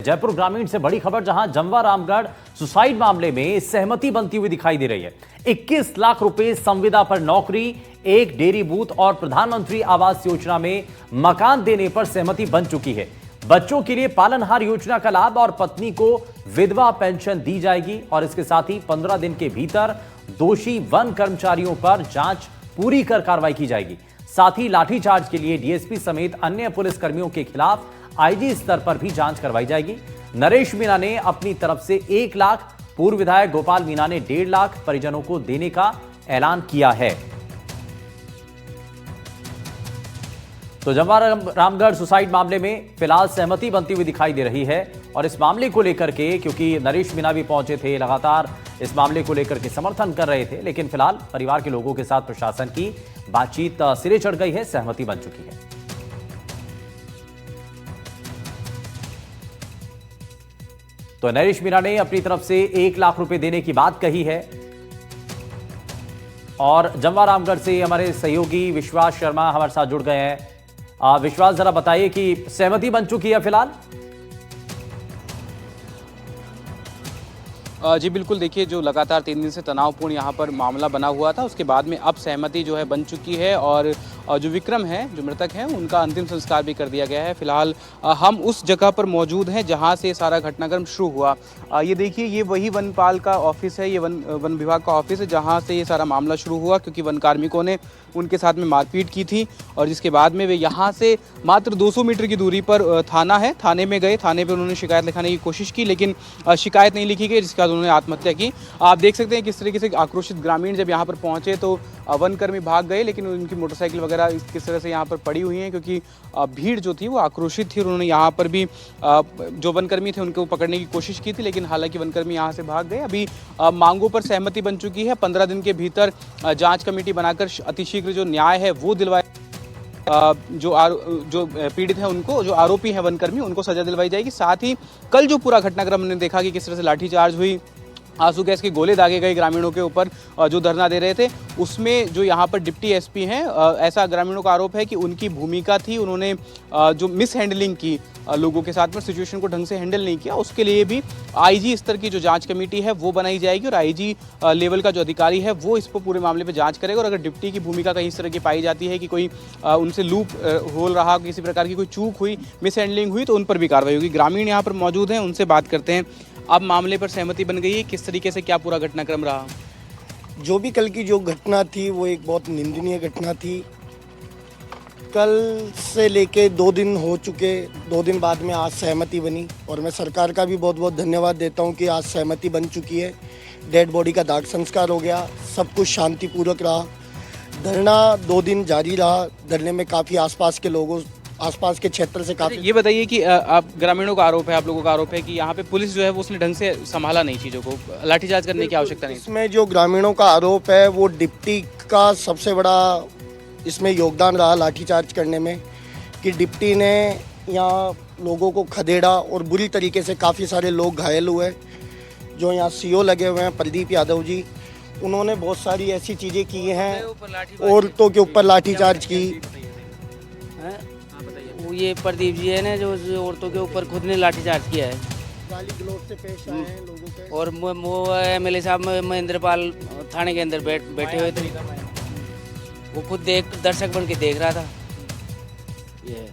जयपुर ग्रामीण से बड़ी खबर, जहां जमवा रामगढ़ सुसाइड मामले में सहमति बनती हुई दिखाई दे रही है। 21 लाख रुपए संविदा पर नौकरी, एक डेयरी बूथ और प्रधानमंत्री आवास योजना में मकान देने पर सहमति बन चुकी है। बच्चों के लिए पालनहार योजना का लाभ और पत्नी को विधवा पेंशन दी जाएगी और इसके साथ ही 15 दिन के भीतर दोषी वन कर्मचारियों पर जांच पूरी कर कार्रवाई की जाएगी। साथ ही लाठीचार्ज के लिए डीएसपी समेत अन्य पुलिस कर्मियों के खिलाफ आईजी स्तर पर भी जांच करवाई जाएगी। नरेश मीणा ने अपनी तरफ से 1 लाख, पूर्व विधायक गोपाल मीणा ने 1.5 लाख परिजनों को देने का ऐलान किया है। तो जमवा रामगढ़ सुसाइड मामले में फिलहाल सहमति बनती हुई दिखाई दे रही है और इस मामले को लेकर के, क्योंकि नरेश मीणा भी पहुंचे थे, लगातार इस मामले को लेकर के समर्थन कर रहे थे, लेकिन फिलहाल परिवार के लोगों के साथ प्रशासन की बातचीत सिरे चढ़ गई है, सहमति बन चुकी है। तो नरेश मीणा ने अपनी तरफ से 1 लाख रुपए देने की बात कही है और जमवा रामगढ़ से हमारे सहयोगी विश्वास शर्मा हमारे साथ जुड़ गए हैं। विश्वास, जरा बताइए कि सहमति बन चुकी है फिलहाल। जी बिल्कुल, देखिए जो लगातार 3 दिन से तनावपूर्ण यहाँ पर मामला बना हुआ था, उसके बाद में अब सहमति जो है बन चुकी है और जो विक्रम है, जो मृतक हैं, उनका अंतिम संस्कार भी कर दिया गया है। फिलहाल हम उस जगह पर मौजूद हैं जहाँ से सारा घटनाक्रम शुरू हुआ। ये देखिए, ये वही वनपाल का ऑफिस है, ये वन विभाग का ऑफिस है जहाँ से ये सारा मामला शुरू हुआ, क्योंकि वन कार्मिकों ने उनके साथ में मारपीट की थी और जिसके बाद में वे यहाँ से मात्र 200 मीटर की दूरी पर थाना है, थाने में गए। थाने पर उन्होंने शिकायत लिखाने की कोशिश की, लेकिन शिकायत नहीं लिखी गई, जिसके बाद उन्होंने आत्महत्या की। आप देख सकते हैं किस तरीके से आक्रोशित ग्रामीण जब यहाँ पर पहुँचे तो वनकर्मी भाग गए, लेकिन उनकी मोटरसाइकिल वगैरह किस तरह से यहाँ पर पड़ी हुई हैं, क्योंकि भीड़ जो थी वो आक्रोशित थी। उन्होंने यहाँ पर भी जो वनकर्मी थे उनको पकड़ने की कोशिश की थी, लेकिन हालांकि वनकर्मी यहाँ से भाग गए। अभी मांगों पर सहमति बन चुकी है। 15 दिन के भीतर जांच कमेटी बनाकर अतिशीघ्र जो न्याय है वो दिलवाए, जो पीड़ित है उनको, जो आरोपी है वनकर्मी, उनको सजा दिलवाई जाएगी। साथ ही कल जो पूरा घटनाक्रम हमने देखा कि किस तरह से लाठीचार्ज हुई, आंसू गैस के गोले दागे गए ग्रामीणों के ऊपर जो धरना दे रहे थे, उसमें जो यहाँ पर डिप्टी एसपी हैं, ऐसा ग्रामीणों का आरोप है कि उनकी भूमिका थी, उन्होंने जो मिस हैंडलिंग की लोगों के साथ में, सिचुएशन को ढंग से हैंडल नहीं किया। उसके लिए भी आईजी स्तर की जो जांच कमेटी है वो बनाई जाएगी और आईजी लेवल का जो अधिकारी है वो इस पर पूरे मामले पर जांच करेगा। और अगर डिप्टी की भूमिका कहीं इस तरह की पाई जाती है कि कोई उनसे लूप होल रहा, किसी प्रकार की कोई चूक हुई, मिस हैंडलिंग हुई, तो उन पर भी कार्रवाई होगी। ग्रामीण यहाँ पर मौजूद हैं, उनसे बात करते हैं। अब मामले पर सहमति बन गई है, किस तरीके से क्या पूरा घटनाक्रम रहा? जो भी कल की जो घटना थी वो एक बहुत निंदनीय घटना थी। कल से लेके 2 दिन हो चुके, 2 दिन बाद में आज सहमति बनी और मैं सरकार का भी बहुत बहुत धन्यवाद देता हूं कि आज सहमति बन चुकी है। डेड बॉडी का दाह संस्कार हो गया, सब कुछ शांतिपूर्वक रहा। धरना 2 दिन जारी रहा। धरने में काफ़ी आसपास के लोगों, आसपास के क्षेत्र से काफी। ये बताइए कि आप ग्रामीणों का आरोप है, आप लोगों का आरोप है कि यहाँ पे पुलिस जो है वो उसने ढंग से संभाला नहीं चीज़ों को, लाठीचार्ज करने की आवश्यकता नहीं। इसमें जो ग्रामीणों का आरोप है वो डिप्टी का सबसे बड़ा इसमें योगदान रहा लाठीचार्ज करने में, कि डिप्टी ने यहाँ लोगों को खदेड़ा और बुरी तरीके से काफ़ी सारे लोग घायल हुए। जो यहाँ सीओ लगे हुए हैं प्रदीप यादव जी, उन्होंने बहुत सारी ऐसी चीज़ें की हैं, औरतों के ऊपर लाठीचार्ज की। ये प्रदीप जी है ना जो औरतों के ऊपर खुद ने लाठीचार्ज किया है, गाली गलौज से पेश आए हैं लोगों पे। और वो एमएलए साहब महेंद्रपाल थाने के अंदर बैठे हुए थे, वो खुद दर्शक बन के देख रहा था। ये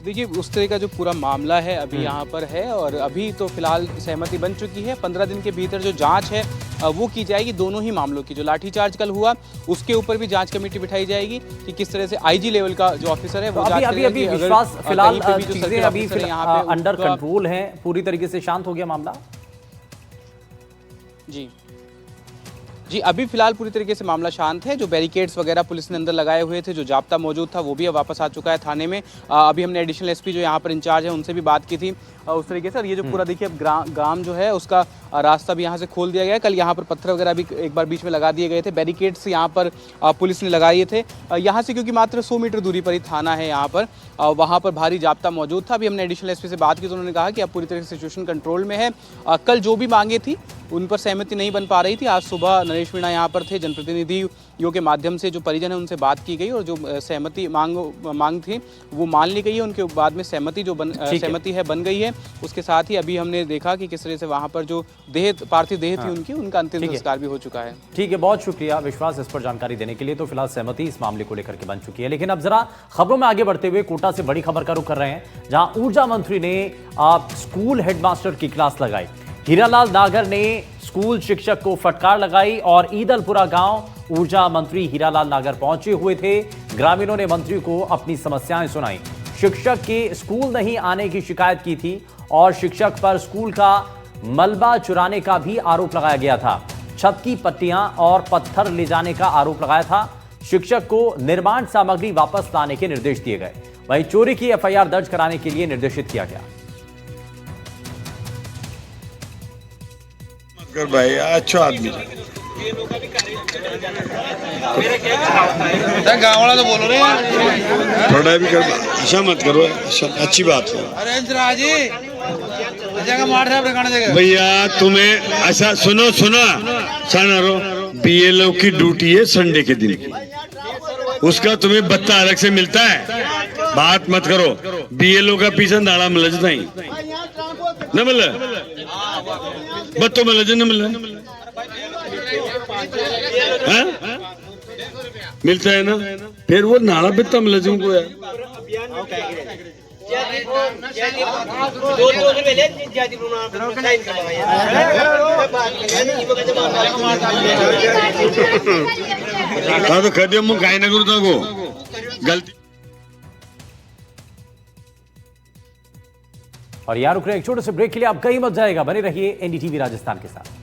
देखिए उस तरह का जो पूरा मामला है अभी यहाँ पर है और अभी तो फिलहाल सहमति बन चुकी है। 15 दिन के भीतर जो जांच है वो की जाएगी दोनों ही मामलों की। जो लाठीचार्ज कल हुआ उसके ऊपर भी जांच कमेटी बिठाई जाएगी कि किस तरह से आईजी लेवल का जो ऑफिसर है वो अभी विश्वास, फिलहाल चीजें अभी अंडर कंट्रोल हैं, पूरी तरीके से शांत हो गया मामला। जी अभी फिलहाल पूरी तरीके से मामला शांत है। जो बैरिकेड्स वगैरह पुलिस ने अंदर लगाए हुए थे, जो जाब्ता मौजूद था, वो भी अब वापस आ चुका है थाने में। अभी हमने एडिशनल एसपी जो यहाँ पर इंचार्ज है उनसे भी बात की थी उस तरीके से। और ये जो पूरा देखिए अब ग्राम जो है उसका रास्ता भी यहाँ से खोल दिया गया है। कल यहाँ पर पत्थर वगैरह भी एक बार बीच में लगा दिए गए थे, बैरिकेड्स यहाँ पर पुलिस ने लगाए थे यहाँ से, क्योंकि मात्र 100 मीटर दूरी पर ही थाना है यहाँ पर। वहाँ पर भारी जाब्ता मौजूद था। अभी हमने एडिशनल एसपी से बात की तो उन्होंने कहा कि अब पूरी तरह से सिचुएशन कंट्रोल में है। कल जो भी मांगे थी उन पर सहमति नहीं बन पा रही थी। आज सुबह नरेश मीणा यहाँ पर थे, जनप्रतिनिधियों के माध्यम से जो परिजन है उनसे बात की गई और जो सहमति मांग थी वो मान ली गई है। उनके बाद में सहमति है बन गई है। उसके साथ ही अभी हमने देखा कि किस तरह से वहाँ पर जो पार्थिव देह थी उनकी, उनका अंतिम संस्कार भी हो चुका है। ठीक है, बहुत शुक्रिया विश्वास इस पर जानकारी देने के लिए। तो फिलहाल सहमति इस मामले को लेकर के बन चुकी है। लेकिन अब जरा खबरों में आगे बढ़ते हुए कोटा से बड़ी खबर का रुख कर रहे हैं, जहां ऊर्जा मंत्री ने स्कूल हेडमास्टर की क्लास लगाई। हीरालाल नागर ने स्कूल शिक्षक को फटकार लगाई और ईदलपुरा गांव ऊर्जा मंत्री हीरालाल नागर पहुंचे हुए थे। ग्रामीणों ने मंत्री को अपनी समस्याएं सुनाई। शिक्षक के स्कूल नहीं आने की शिकायत की थी और शिक्षक पर स्कूल का मलबा चुराने का भी आरोप लगाया गया था। छत की पट्टियां और पत्थर ले जाने का आरोप लगाया था। शिक्षक को निर्माण सामग्री वापस लाने के निर्देश दिए गए। वहीं चोरी की एफआईआर दर्ज कराने के लिए निर्देशित किया गया। भाई अच्छा आदमी गाँव वाला तो बोलो रे थोड़ा भी कर, ऐसा मत करो, अच्छी बात है। अरे भैया तुम्हें ऐसा सुनो बीएलओ की ड्यूटी है संडे के दिन की, उसका तुम्हें भत्ता अलग से मिलता है। बात मत करो, बीएलओ का पीछे दाड़ा मिल नहीं न मिल बत्तों में लजन मिल मिलता है ना, फिर वो नाड़ा बित्ता मिल को यार। तो कदम मग काय ना करू गो गलती। और यार रुक रहे एक छोटे से ब्रेक के लिए, आप कहीं मत जाएगा, बने रहिए एनडीटीवी राजस्थान के साथ।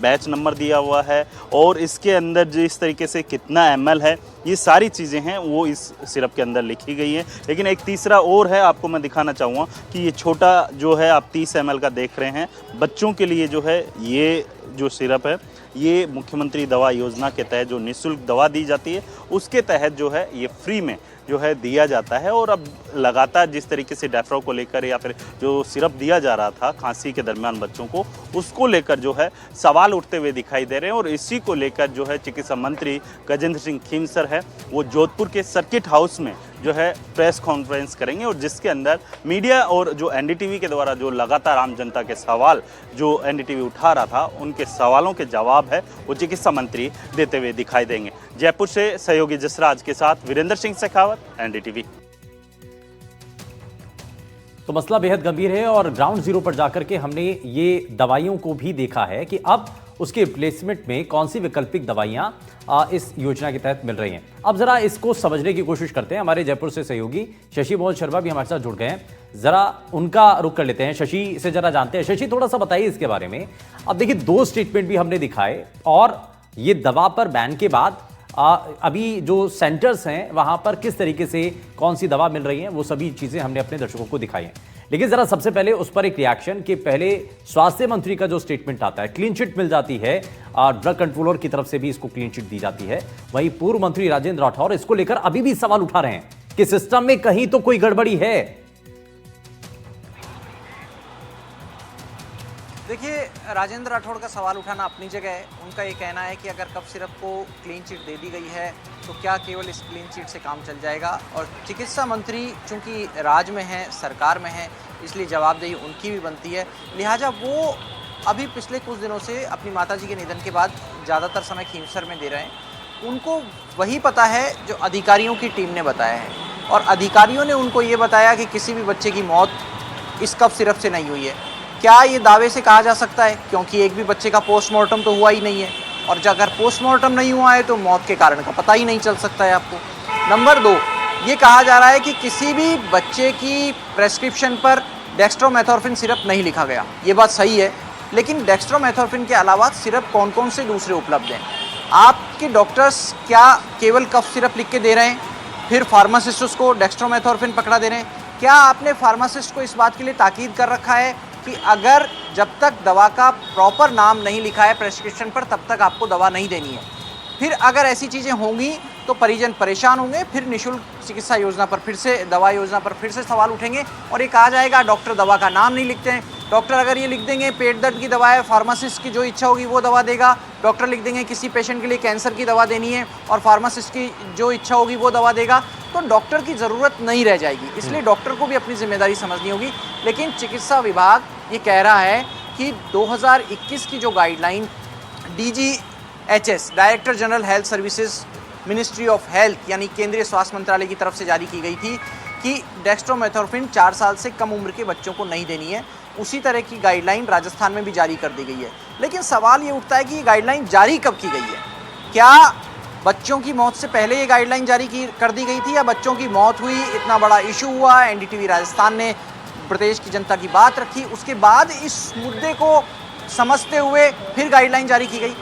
बैच नंबर दिया हुआ है और इसके अंदर जिस तरीके से कितना ml है, ये सारी चीज़ें हैं वो इस सिरप के अंदर लिखी गई हैं। लेकिन एक तीसरा और है, आपको मैं दिखाना चाहूँगा कि ये छोटा जो है आप 30 ml का देख रहे हैं, बच्चों के लिए जो है ये जो सिरप है ये मुख्यमंत्री दवा योजना के तहत जो निःशुल्क दवा दी जाती है उसके तहत जो है ये फ्री में जो है दिया जाता है। और अब लगातार जिस तरीके से डेफ्रो को लेकर या फिर जो सिरप दिया जा रहा था खांसी के दरमियान बच्चों को, उसको लेकर जो है सवाल उठते हुए दिखाई दे रहे हैं। और इसी को लेकर जो है चिकित्सा मंत्री गजेंद्र सिंह खींवसर है वो जोधपुर के सर्किट हाउस में जो है प्रेस कॉन्फ्रेंस करेंगे और जिसके अंदर मीडिया और जो एनडीटीवी के द्वारा जो लगातार आम जनता के सवाल जो एनडीटीवी उठा रहा था उनके सवालों के जवाब है वो चिकित्सा मंत्री देते हुए दिखाई देंगे। जयपुर से सहयोगी जसराज के साथ वीरेंद्र सिंह शेखावत, एनडीटीवी। तो मसला बेहद गंभीर है और ग्राउंड जीरो पर जाकर के हमने ये दवाइयों को भी देखा है कि अब उसके रिप्लेसमेंट में कौन सी वैकल्पिक दवाइयां इस योजना के तहत मिल रही हैं। अब जरा इसको समझने की कोशिश करते हैं। हमारे जयपुर से सहयोगी शशि मोहन शर्मा भी हमारे साथ जुड़ गए हैं, जरा उनका रुख कर लेते हैं। शशि से जरा जानते हैं। शशि, थोड़ा सा बताइए इसके बारे में। अब देखिए 2 स्टेटमेंट भी हमने दिखाए और ये दवा पर बैन के बाद अभी जो सेंटर्स हैं वहां पर किस तरीके से कौन सी दवा मिल रही है वो सभी चीजें हमने अपने दर्शकों को दिखाई हैं। लेकिन जरा सबसे पहले उस पर एक रिएक्शन कि पहले स्वास्थ्य मंत्री का जो स्टेटमेंट आता है, क्लीन चिट मिल जाती है, ड्रग कंट्रोलर की तरफ से भी इसको क्लीन चिट दी जाती है। वहीं पूर्व मंत्री राजेंद्र राठौर इसको लेकर अभी भी सवाल उठा रहे हैं कि सिस्टम में कहीं तो कोई गड़बड़ी है। देखिए, राजेंद्र राठौड़ का सवाल उठाना अपनी जगह है। उनका ये कहना है कि अगर कफ सिरप को क्लीन चिट दे दी गई है तो क्या केवल इस क्लीन चिट से काम चल जाएगा। और चिकित्सा मंत्री चूंकि राज में है, सरकार में है, इसलिए जवाबदेही उनकी भी बनती है। लिहाजा वो अभी पिछले कुछ दिनों से अपनी माताजी के निधन के बाद ज़्यादातर समय खींवसर में दे रहे हैं। उनको वही पता है जो अधिकारियों की टीम ने बताया है और अधिकारियों ने उनको ये बताया कि किसी भी बच्चे की मौत इस कफ सिरप से नहीं हुई है। क्या ये दावे से कहा जा सकता है? क्योंकि एक भी बच्चे का पोस्टमार्टम तो हुआ ही नहीं है और अगर पोस्टमार्टम नहीं हुआ है तो मौत के कारण का पता ही नहीं चल सकता है आपको। नंबर 2, ये कहा जा रहा है कि किसी भी बच्चे की प्रेस्क्रिप्शन पर डेक्स्ट्रोमेथोर्फिन सिरप नहीं लिखा गया। ये बात सही है, लेकिन डेक्स्ट्रोमेथोर्फिन के अलावा सिरप कौन कौन से दूसरे उपलब्ध हैं? आपके डॉक्टर्स क्या केवल कफ सिरप लिख के दे रहे हैं, फिर फार्मासिस्ट उसको डेक्स्ट्रोमेथोर्फिन पकड़ा दे रहे हैं? क्या आपने फार्मासिस्ट को इस बात के लिए ताकीद कर रखा है कि अगर जब तक दवा का प्रॉपर नाम नहीं लिखा है प्रेस्क्रिप्शन पर तब तक आपको दवा नहीं देनी है? फिर अगर ऐसी चीज़ें होंगी तो परिजन परेशान होंगे, फिर निःशुल्क चिकित्सा योजना पर फिर से, दवा योजना पर फिर से सवाल उठेंगे और ये कहा जाएगा डॉक्टर दवा का नाम नहीं लिखते हैं। डॉक्टर अगर ये लिख देंगे पेट दर्द की दवा है, फार्मासिस्ट की जो इच्छा होगी वो दवा देगा। डॉक्टर लिख देंगे किसी पेशेंट के लिए कैंसर की दवा देनी है और फार्मासिस्ट की जो इच्छा होगी वो दवा देगा, तो डॉक्टर की ज़रूरत नहीं रह जाएगी। इसलिए डॉक्टर को भी अपनी जिम्मेदारी समझनी होगी। लेकिन चिकित्सा विभाग ये कह रहा है कि 2021 की जो guideline DGHS, director general health services, ministry of health यानी केंद्रीय स्वास्थ्य मंत्रालय की तरफ से जारी की गई थी कि डेक्स्ट्रोमेथोर्फिन 4 साल से कम उम्र के बच्चों को नहीं देनी है, उसी तरह की गाइडलाइन राजस्थान में भी जारी कर दी गई है। लेकिन सवाल ये उठता है कि ये गाइडलाइन जारी कब की गई है? क्या बच्चों की मौत से पहले ये गाइडलाइन जारी कर दी गई थी, या बच्चों की मौत हुई, इतना बड़ा इशू हुआ, NDTV राजस्थान ने प्रदेश की जनता की बात रखी, उसके बाद इस मुद्दे को समझते हुए फिर गाइडलाइन जारी की गई?